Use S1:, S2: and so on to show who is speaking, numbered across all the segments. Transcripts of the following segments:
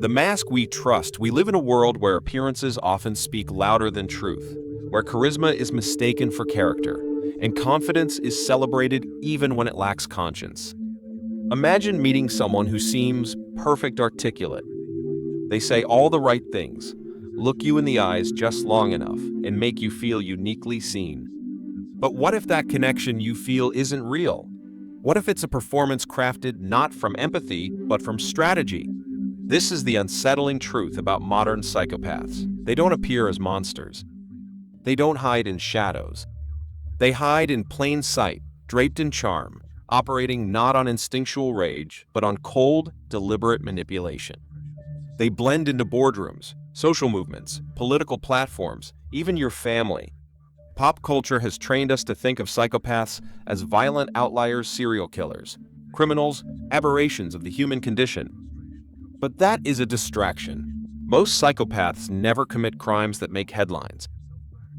S1: The mask we trust. We live in a world where appearances often speak louder than truth, where charisma is mistaken for character, and confidence is celebrated even when it lacks conscience. Imagine meeting someone who seems perfect articulate. They say all the right things, look you in the eyes just long enough, and make you feel uniquely seen. But what if that connection you feel isn't real? What if it's a performance crafted not from empathy, but from strategy? This is the unsettling truth about modern psychopaths. They don't appear as monsters. They don't hide in shadows. They hide in plain sight, draped in charm, operating not on instinctual rage, but on cold, deliberate manipulation. They blend into boardrooms, social movements, political platforms, even your family. Pop culture has trained us to think of psychopaths as violent outliers, serial killers, criminals, aberrations of the human condition. But that is a distraction. Most psychopaths never commit crimes that make headlines.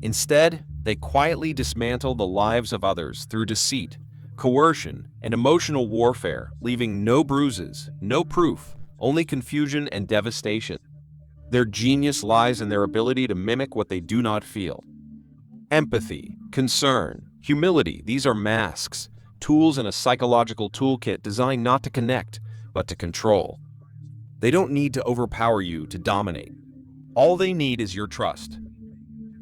S1: Instead, they quietly dismantle the lives of others through deceit, coercion, and emotional warfare, leaving no bruises, no proof, only confusion and devastation. Their genius lies in their ability to mimic what they do not feel. Empathy, concern, humility, these are masks, tools in a psychological toolkit designed not to connect, but to control. They don't need to overpower you to dominate. All they need is your trust.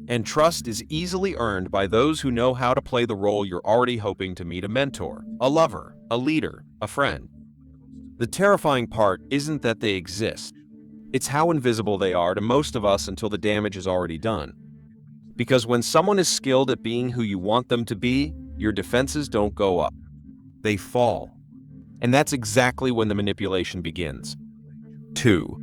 S1: And trust is easily earned by those who know how to play the role you're already hoping to meet: a mentor, a lover, a leader, a friend. The terrifying part isn't that they exist. It's how invisible they are to most of us until the damage is already done. Because when someone is skilled at being who you want them to be, your defenses don't go up. They fall. And that's exactly when the manipulation begins. 2.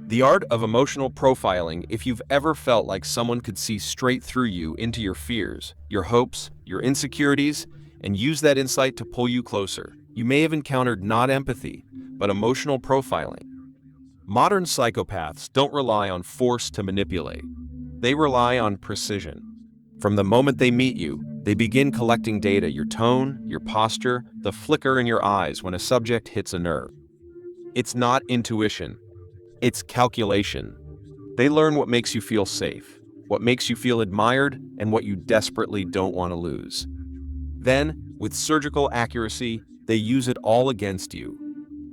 S1: The art of emotional profiling. If you've ever felt like someone could see straight through you into your fears, your hopes, your insecurities, and use that insight to pull you closer, you may have encountered not empathy, but emotional profiling. Modern psychopaths don't rely on force to manipulate. They rely on precision. From the moment they meet you, they begin collecting data: your tone, your posture, the flicker in your eyes when a subject hits a nerve. It's not intuition. It's calculation. They learn what makes you feel safe, what makes you feel admired, and what you desperately don't want to lose. Then, with surgical accuracy, they use it all against you.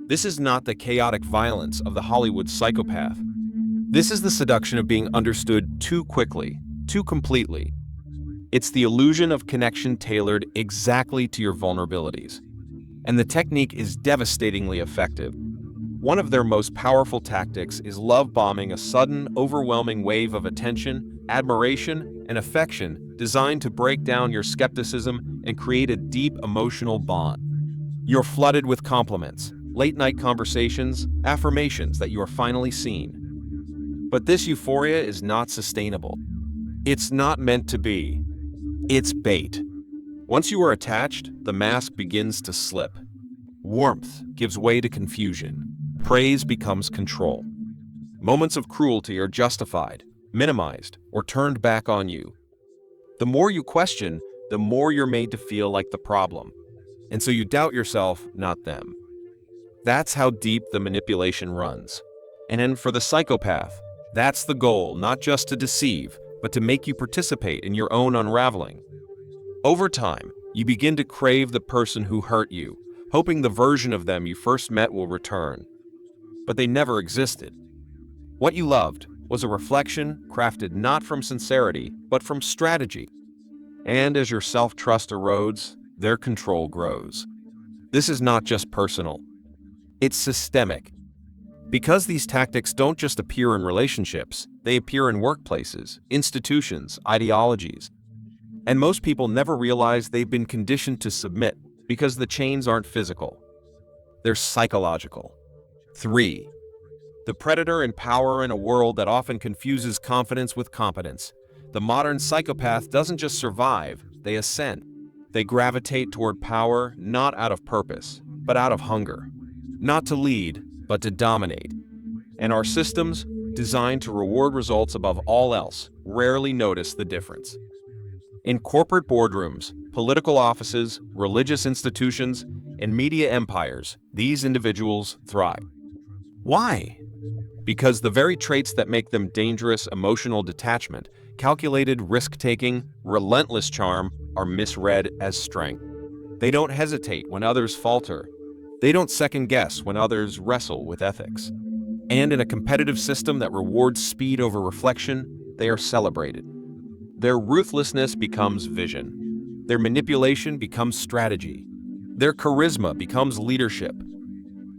S1: This is not the chaotic violence of the Hollywood psychopath. This is the seduction of being understood too quickly, too completely. It's the illusion of connection tailored exactly to your vulnerabilities. And the technique is devastatingly effective. One of their most powerful tactics is love bombing: a sudden, overwhelming wave of attention, admiration, and affection designed to break down your skepticism and create a deep emotional bond. You're flooded with compliments, late-night conversations, affirmations that you are finally seen. But this euphoria is not sustainable. It's not meant to be. It's bait. Once you are attached, the mask begins to slip. Warmth gives way to confusion. Praise becomes control. Moments of cruelty are justified, minimized, or turned back on you. The more you question, the more you're made to feel like the problem. And so you doubt yourself, not them. That's how deep the manipulation runs. And then for the psychopath, that's the goal: not just to deceive, but to make you participate in your own unraveling. Over time, you begin to crave the person who hurt you, hoping the version of them you first met will return. But they never existed. What you loved was a reflection crafted not from sincerity, but from strategy. And as your self-trust erodes, their control grows. This is not just personal. It's systemic. Because these tactics don't just appear in relationships, they appear in workplaces, institutions, ideologies. And most people never realize they've been conditioned to submit because the chains aren't physical. They're psychological. 3. The predator in power. In a world that often confuses confidence with competence, the modern psychopath doesn't just survive, they ascend. They gravitate toward power not out of purpose, but out of hunger. Not to lead, but to dominate. And our systems, designed to reward results above all else, rarely notice the difference. In corporate boardrooms, political offices, religious institutions, and media empires, these individuals thrive. Why? Because the very traits that make them dangerous, emotional detachment, calculated risk-taking, relentless charm, are misread as strength. They don't hesitate when others falter. They don't second-guess when others wrestle with ethics. And in a competitive system that rewards speed over reflection, they are celebrated. Their ruthlessness becomes vision. Their manipulation becomes strategy. Their charisma becomes leadership.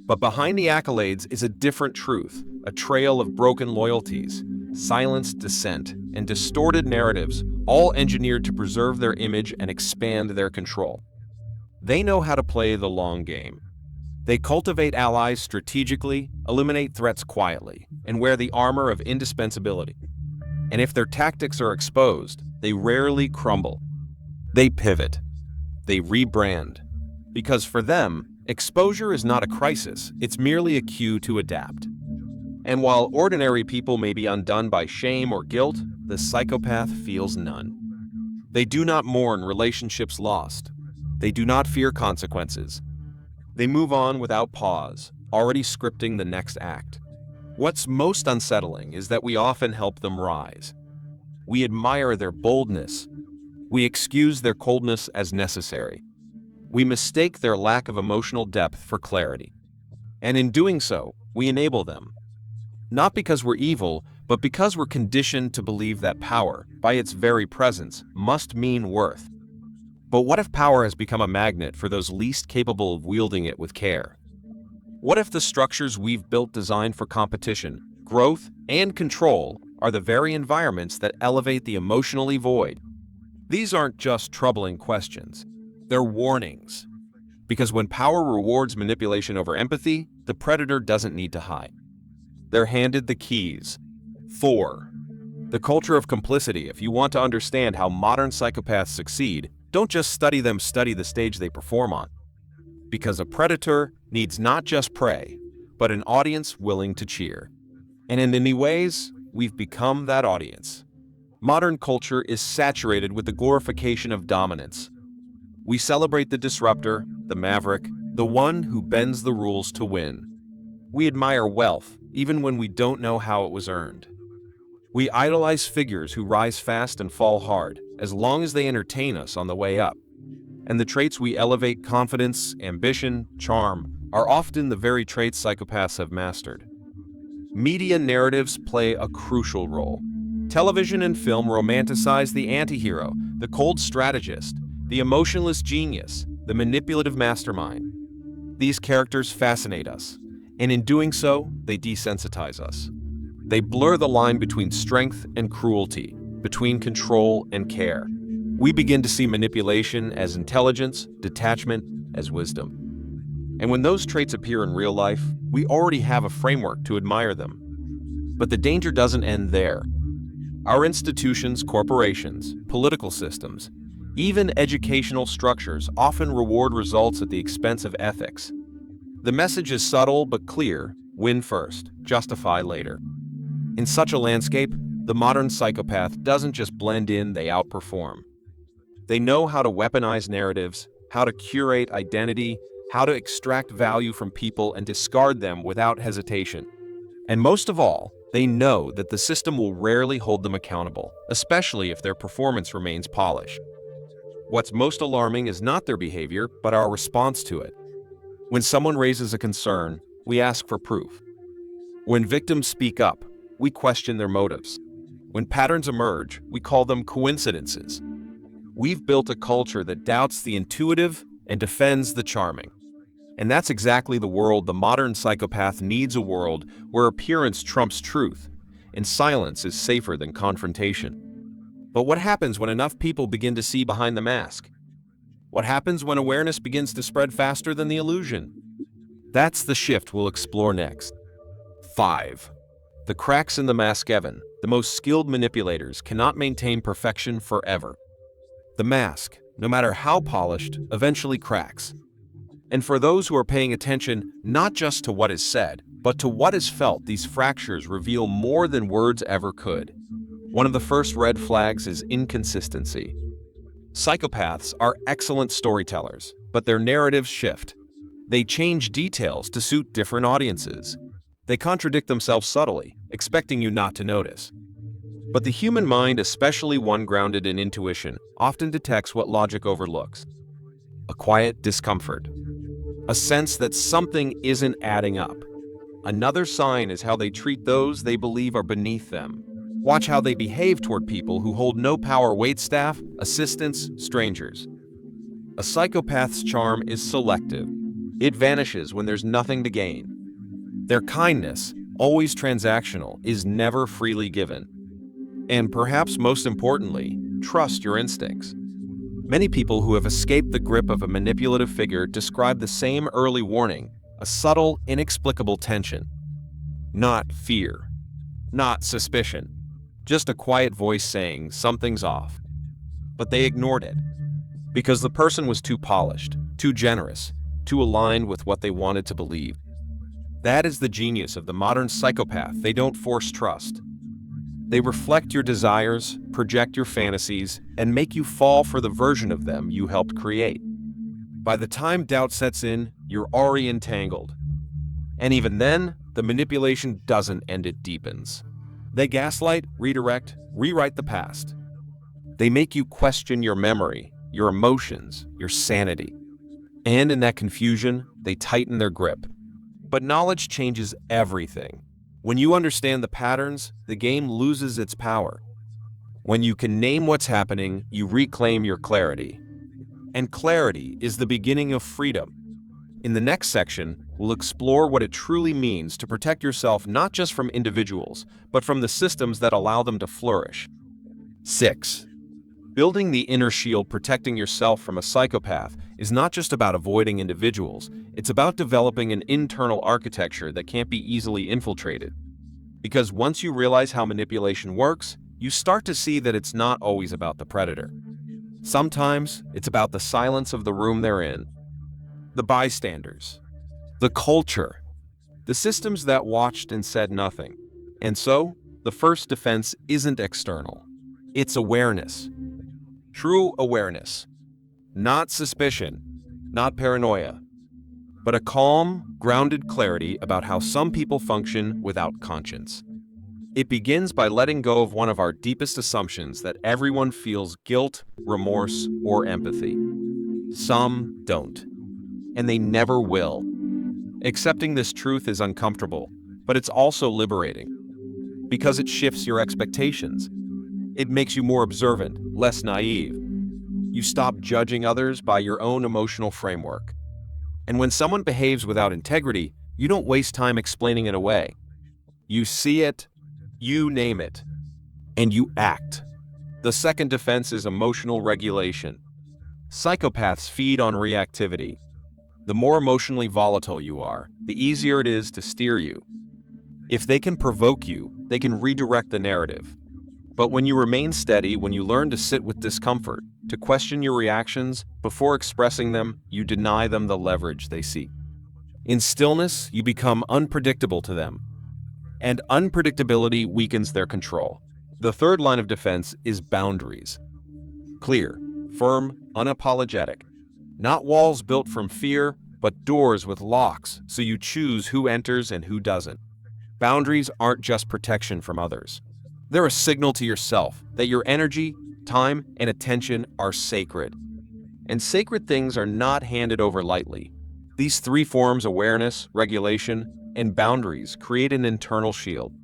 S1: But behind the accolades is a different truth, a trail of broken loyalties, silenced dissent, and distorted narratives, all engineered to preserve their image and expand their control. They know how to play the long game. They cultivate allies strategically, eliminate threats quietly, and wear the armor of indispensability. And if their tactics are exposed, they rarely crumble. They pivot. They rebrand. Because for them, exposure is not a crisis, it's merely a cue to adapt. And while ordinary people may be undone by shame or guilt, the psychopath feels none. They do not mourn relationships lost. They do not fear consequences. They move on without pause, already scripting the next act. What's most unsettling is that we often help them rise. We admire their boldness. We excuse their coldness as necessary. We mistake their lack of emotional depth for clarity. And in doing so, we enable them. Not because we're evil, but because we're conditioned to believe that power, by its very presence, must mean worth. But what if power has become a magnet for those least capable of wielding it with care? What if the structures we've built designed for competition, growth, and control are the very environments that elevate the emotionally void? These aren't just troubling questions. They're warnings. Because when power rewards manipulation over empathy, the predator doesn't need to hide. They're handed the keys. 4. The culture of complicity. If you want to understand how modern psychopaths succeed, don't just study them, study the stage they perform on. Because a predator needs not just prey, but an audience willing to cheer. And in many ways, we've become that audience. Modern culture is saturated with the glorification of dominance. We celebrate the disruptor, the maverick, the one who bends the rules to win. We admire wealth, even when we don't know how it was earned. We idolize figures who rise fast and fall hard, as long as they entertain us on the way up. And the traits we elevate, confidence, ambition, charm, are often the very traits psychopaths have mastered. Media narratives play a crucial role. Television and film romanticize the anti-hero, the cold strategist, the emotionless genius, the manipulative mastermind. These characters fascinate us, and in doing so, they desensitize us. They blur the line between strength and cruelty, between control and care. We begin to see manipulation as intelligence, detachment as wisdom. And when those traits appear in real life, we already have a framework to admire them. But the danger doesn't end there. Our institutions, corporations, political systems, even educational structures often reward results at the expense of ethics. The message is subtle but clear: win first, justify later. In such a landscape, the modern psychopath doesn't just blend in, they outperform. They know how to weaponize narratives, how to curate identity, how to extract value from people and discard them without hesitation. And most of all, they know that the system will rarely hold them accountable, especially if their performance remains polished. What's most alarming is not their behavior, but our response to it. When someone raises a concern, we ask for proof. When victims speak up, we question their motives. When patterns emerge, we call them coincidences. We've built a culture that doubts the intuitive and defends the charming. And that's exactly the world the modern psychopath needs, a world where appearance trumps truth, and silence is safer than confrontation. But what happens when enough people begin to see behind the mask? What happens when awareness begins to spread faster than the illusion? That's the shift we'll explore next. 5. The cracks in the mask. The most skilled manipulators cannot maintain perfection forever. The mask, no matter how polished, eventually cracks. And for those who are paying attention not just to what is said, but to what is felt, these fractures reveal more than words ever could. One of the first red flags is inconsistency. Psychopaths are excellent storytellers, but their narratives shift. They change details to suit different audiences. They contradict themselves subtly, expecting you not to notice. But the human mind, especially one grounded in intuition, often detects what logic overlooks: a quiet discomfort, a sense that something isn't adding up. Another sign is how they treat those they believe are beneath them. Watch how they behave toward people who hold no power: waitstaff, assistants, strangers. A psychopath's charm is selective. It vanishes when there's nothing to gain. Their kindness, always transactional, is never freely given. And perhaps most importantly, trust your instincts. Many people who have escaped the grip of a manipulative figure describe the same early warning: a subtle, inexplicable tension. Not fear, not suspicion, just a quiet voice saying something's off. But they ignored it because the person was too polished, too generous, too aligned with what they wanted to believe. That is the genius of the modern psychopath. They don't force trust. They reflect your desires, project your fantasies, and make you fall for the version of them you helped create. By the time doubt sets in, you're already entangled. And even then, the manipulation doesn't end, it deepens. They gaslight, redirect, rewrite the past. They make you question your memory, your emotions, your sanity. And in that confusion, they tighten their grip. But knowledge changes everything. When you understand the patterns, the game loses its power. When you can name what's happening, you reclaim your clarity. And clarity is the beginning of freedom. In the next section, we'll explore what it truly means to protect yourself not just from individuals, but from the systems that allow them to flourish. 6. Building the inner shield. Protecting yourself from a psychopath is not just about avoiding individuals, it's about developing an internal architecture that can't be easily infiltrated. Because once you realize how manipulation works, you start to see that it's not always about the predator. Sometimes it's about the silence of the room they're in, the bystanders, the culture, the systems that watched and said nothing. And so, the first defense isn't external, it's awareness. True awareness. Not suspicion, not paranoia, but a calm, grounded clarity about how some people function without conscience. It begins by letting go of one of our deepest assumptions: that everyone feels guilt, remorse, or empathy. Some don't, and they never will. Accepting this truth is uncomfortable, but it's also liberating, because it shifts your expectations. It makes you more observant, less naive. You stop judging others by your own emotional framework. And when someone behaves without integrity, you don't waste time explaining it away. You see it, you name it, and you act. The second defense is emotional regulation. Psychopaths feed on reactivity. The more emotionally volatile you are, the easier it is to steer you. If they can provoke you, they can redirect the narrative. But when you remain steady, when you learn to sit with discomfort, to question your reactions before expressing them, you deny them the leverage they seek. In stillness, you become unpredictable to them, and unpredictability weakens their control. The third line of defense is boundaries. Clear, firm, unapologetic. Not walls built from fear, but doors with locks, so you choose who enters and who doesn't. Boundaries aren't just protection from others. They're a signal to yourself that your energy, time, and attention are sacred. And sacred things are not handed over lightly. These three forms, awareness, regulation, and boundaries, create an internal shield.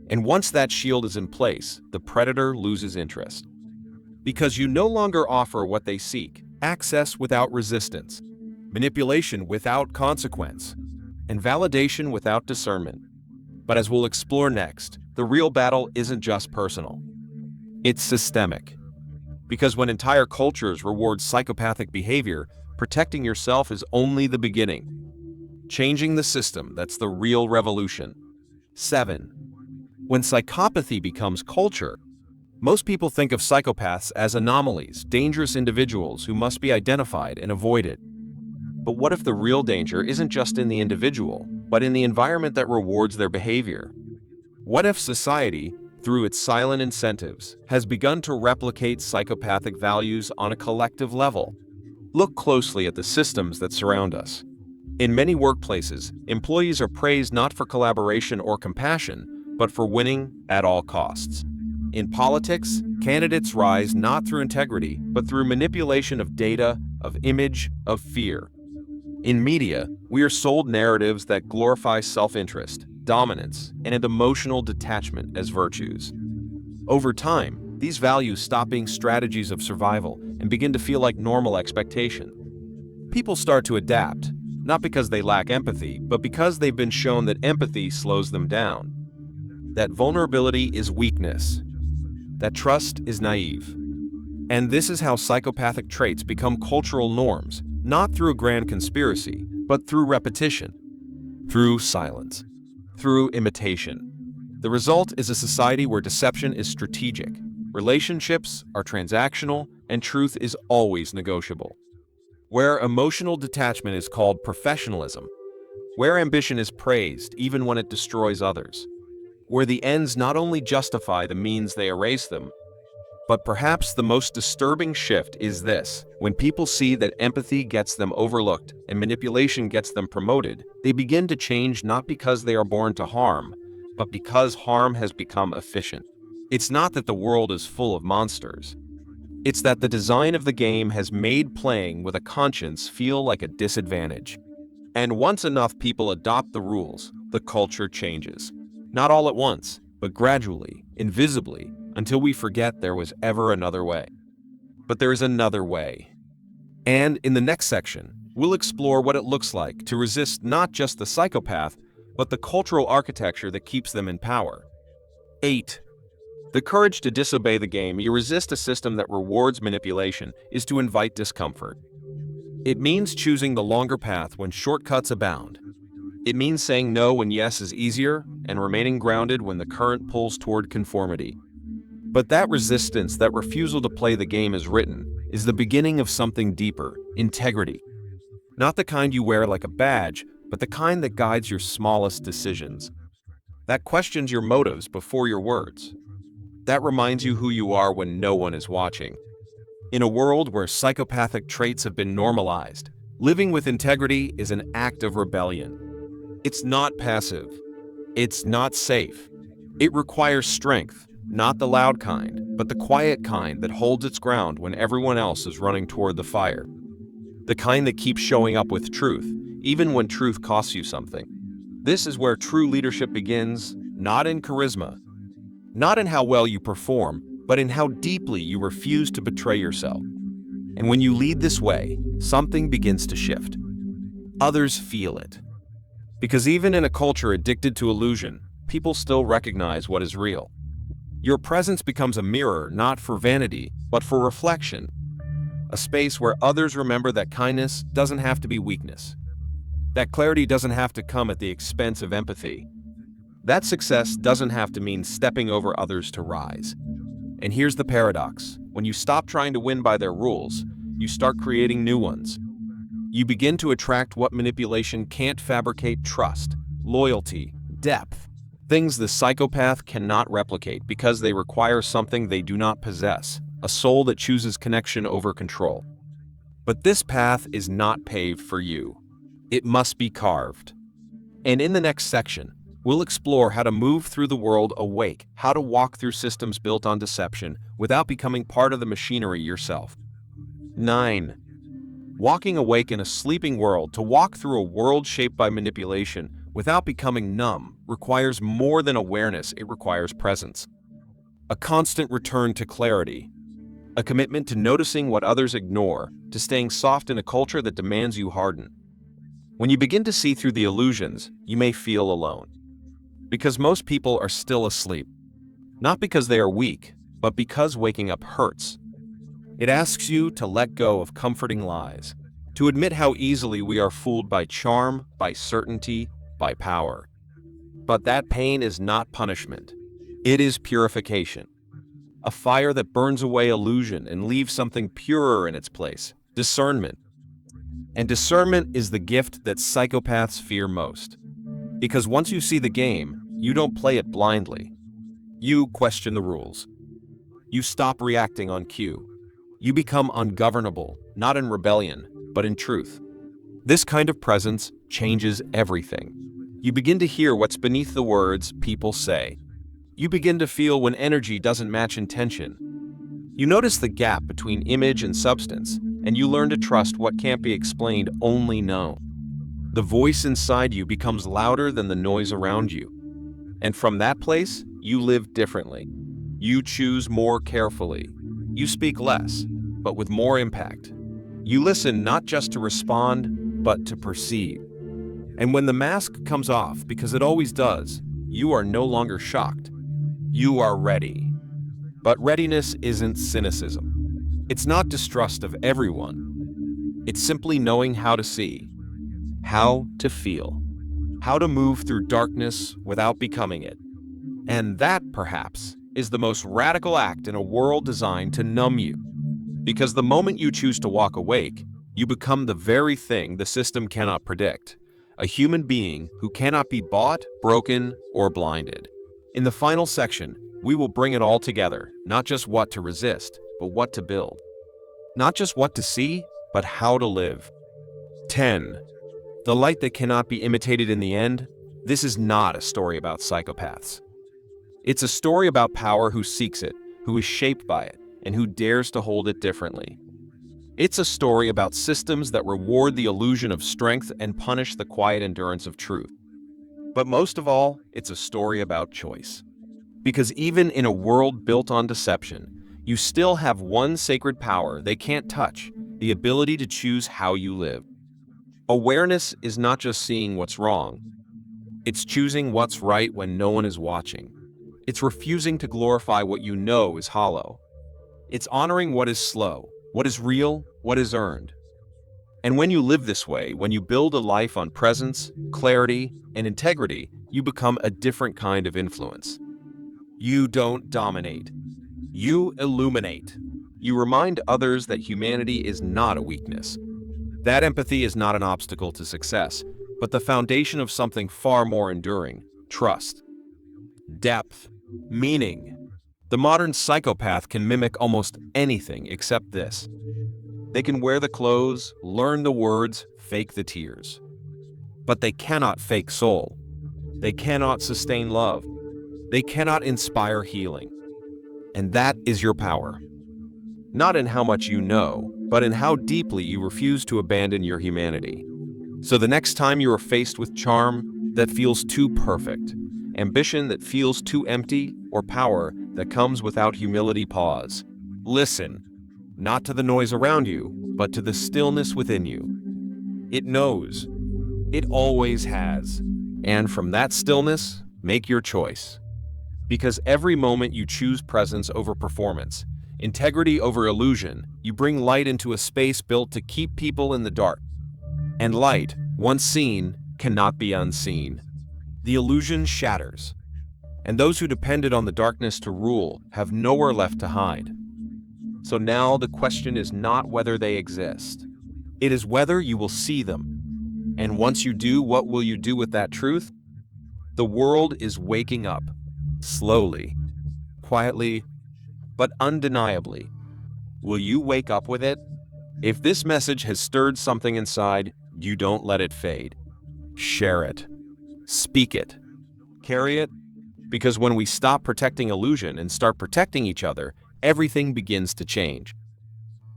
S1: And once that shield is in place, the predator loses interest. Because you no longer offer what they seek: access without resistance, manipulation without consequence, and validation without discernment. But as we'll explore next, the real battle isn't just personal. It's systemic. Because when entire cultures reward psychopathic behavior, protecting yourself is only the beginning. Changing the system, that's the real revolution. 7. When psychopathy becomes culture, most people think of psychopaths as anomalies, dangerous individuals who must be identified and avoided. But what if the real danger isn't just in the individual, but in the environment that rewards their behavior? What if society, through its silent incentives, has begun to replicate psychopathic values on a collective level? Look closely at the systems that surround us. In many workplaces, employees are praised not for collaboration or compassion, but for winning at all costs. In politics, candidates rise not through integrity, but through manipulation of data, of image, of fear. In media, we are sold narratives that glorify self-interest, dominance, and emotional detachment as virtues. Over time, these values stop being strategies of survival and begin to feel like normal expectation. People start to adapt, not because they lack empathy, but because they've been shown that empathy slows them down, that vulnerability is weakness, that trust is naive. And this is how psychopathic traits become cultural norms, not through a grand conspiracy, but through repetition, through silence, through imitation. The result is a society where deception is strategic, relationships are transactional, and truth is always negotiable. Where emotional detachment is called professionalism, where ambition is praised even when it destroys others, where the ends not only justify the means they erase them. But perhaps the most disturbing shift is this: when people see that empathy gets them overlooked and manipulation gets them promoted, they begin to change not because they are born to harm, but because harm has become efficient. It's not that the world is full of monsters. It's that the design of the game has made playing with a conscience feel like a disadvantage. And once enough people adopt the rules, the culture changes. Not all at once, but gradually, invisibly, until we forget there was ever another way. But there is another way. And in the next section, we'll explore what it looks like to resist not just the psychopath, but the cultural architecture that keeps them in power. 8. The courage to disobey the game. You resist a system that rewards manipulation is to invite discomfort. It means choosing the longer path when shortcuts abound. It means saying no when yes is easier and remaining grounded when the current pulls toward conformity. But that resistance, that refusal to play the game as written, is the beginning of something deeper: integrity. Not the kind you wear like a badge, but the kind that guides your smallest decisions. That questions your motives before your words. That reminds you who you are when no one is watching. In a world where psychopathic traits have been normalized, living with integrity is an act of rebellion. It's not passive. It's not safe. It requires strength, not the loud kind, but the quiet kind that holds its ground when everyone else is running toward the fire. The kind that keeps showing up with truth, even when truth costs you something. This is where true leadership begins, not in charisma, not in how well you perform, but in how deeply you refuse to betray yourself. And when you lead this way, something begins to shift. Others feel it. Because even in a culture addicted to illusion, people still recognize what is real. Your presence becomes a mirror not for vanity, but for reflection. A space where others remember that kindness doesn't have to be weakness. That clarity doesn't have to come at the expense of empathy. That success doesn't have to mean stepping over others to rise. And here's the paradox: when you stop trying to win by their rules, you start creating new ones. You begin to attract what manipulation can't fabricate: trust, loyalty, depth. Things the psychopath cannot replicate because they require something they do not possess: a soul that chooses connection over control. But this path is not paved for you. It must be carved. And in the next section, we'll explore how to move through the world awake, how to walk through systems built on deception without becoming part of the machinery yourself. 9. Walking awake in a sleeping world. To walk through a world shaped by manipulation without becoming numb requires more than awareness, it requires presence. A constant return to clarity. A commitment to noticing what others ignore, to staying soft in a culture that demands you harden. When you begin to see through the illusions, you may feel alone. Because most people are still asleep. Not because they are weak, but because waking up hurts. It asks you to let go of comforting lies, to admit how easily we are fooled by charm, by certainty, by power. But that pain is not punishment. It is purification. A fire that burns away illusion and leaves something purer in its place: discernment. And discernment is the gift that psychopaths fear most. Because once you see the game, you don't play it blindly. You question the rules. You stop reacting on cue. You become ungovernable, not in rebellion, but in truth. This kind of presence changes everything. You begin to hear what's beneath the words people say. You begin to feel when energy doesn't match intention. You notice the gap between image and substance, and you learn to trust what can't be explained, only known. The voice inside you becomes louder than the noise around you. And from that place, you live differently. You choose more carefully. You speak less, but with more impact. You listen not just to respond, but to perceive. And when the mask comes off, because it always does, you are no longer shocked. You are ready. But readiness isn't cynicism. It's not distrust of everyone. It's simply knowing how to see, how to feel, how to move through darkness without becoming it. And that, perhaps, is the most radical act in a world designed to numb you. Because the moment you choose to walk awake, you become the very thing the system cannot predict. A human being who cannot be bought, broken, or blinded. In the final section, we will bring it all together, not just what to resist, but what to build. Not just what to see, but how to live. 10. The light that cannot be imitated in the end. This is not a story about psychopaths. It's a story about power who seeks it, who is shaped by it, and who dares to hold it differently. It's a story about systems that reward the illusion of strength and punish the quiet endurance of truth. But most of all, it's a story about choice. Because even in a world built on deception, you still have one sacred power they can't touch, the ability to choose how you live. Awareness is not just seeing what's wrong. It's choosing what's right when no one is watching. It's refusing to glorify what you know is hollow. It's honoring what is slow, what is real, what is earned. And when you live this way, when you build a life on presence, clarity, and integrity, you become a different kind of influence. You don't dominate. You illuminate. You remind others that humanity is not a weakness. That empathy is not an obstacle to success, but the foundation of something far more enduring: trust, depth, meaning. The modern psychopath can mimic almost anything except this. They can wear the clothes, learn the words, fake the tears. But they cannot fake soul. They cannot sustain love. They cannot inspire healing. And that is your power. Not in how much you know, but in how deeply you refuse to abandon your humanity. So the next time you are faced with charm that feels too perfect, ambition that feels too empty, or power that comes without humility, pause. Listen, not to the noise around you, but to the stillness within you. It knows. It always has. And from that stillness, make your choice. Because every moment you choose presence over performance, integrity over illusion, you bring light into a space built to keep people in the dark. And light, once seen, cannot be unseen. The illusion shatters. And those who depended on the darkness to rule have nowhere left to hide. So now the question is not whether they exist. It is whether you will see them. And once you do, what will you do with that truth? The world is waking up. Slowly, quietly, but undeniably. Will you wake up with it? If this message has stirred something inside, you don't let it fade. Share it. Speak it. Carry it. Because when we stop protecting illusion and start protecting each other, everything begins to change.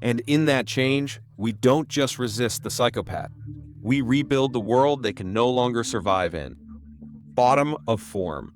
S1: And in that change, we don't just resist the psychopath. We rebuild the world they can no longer survive in. Bottom of form.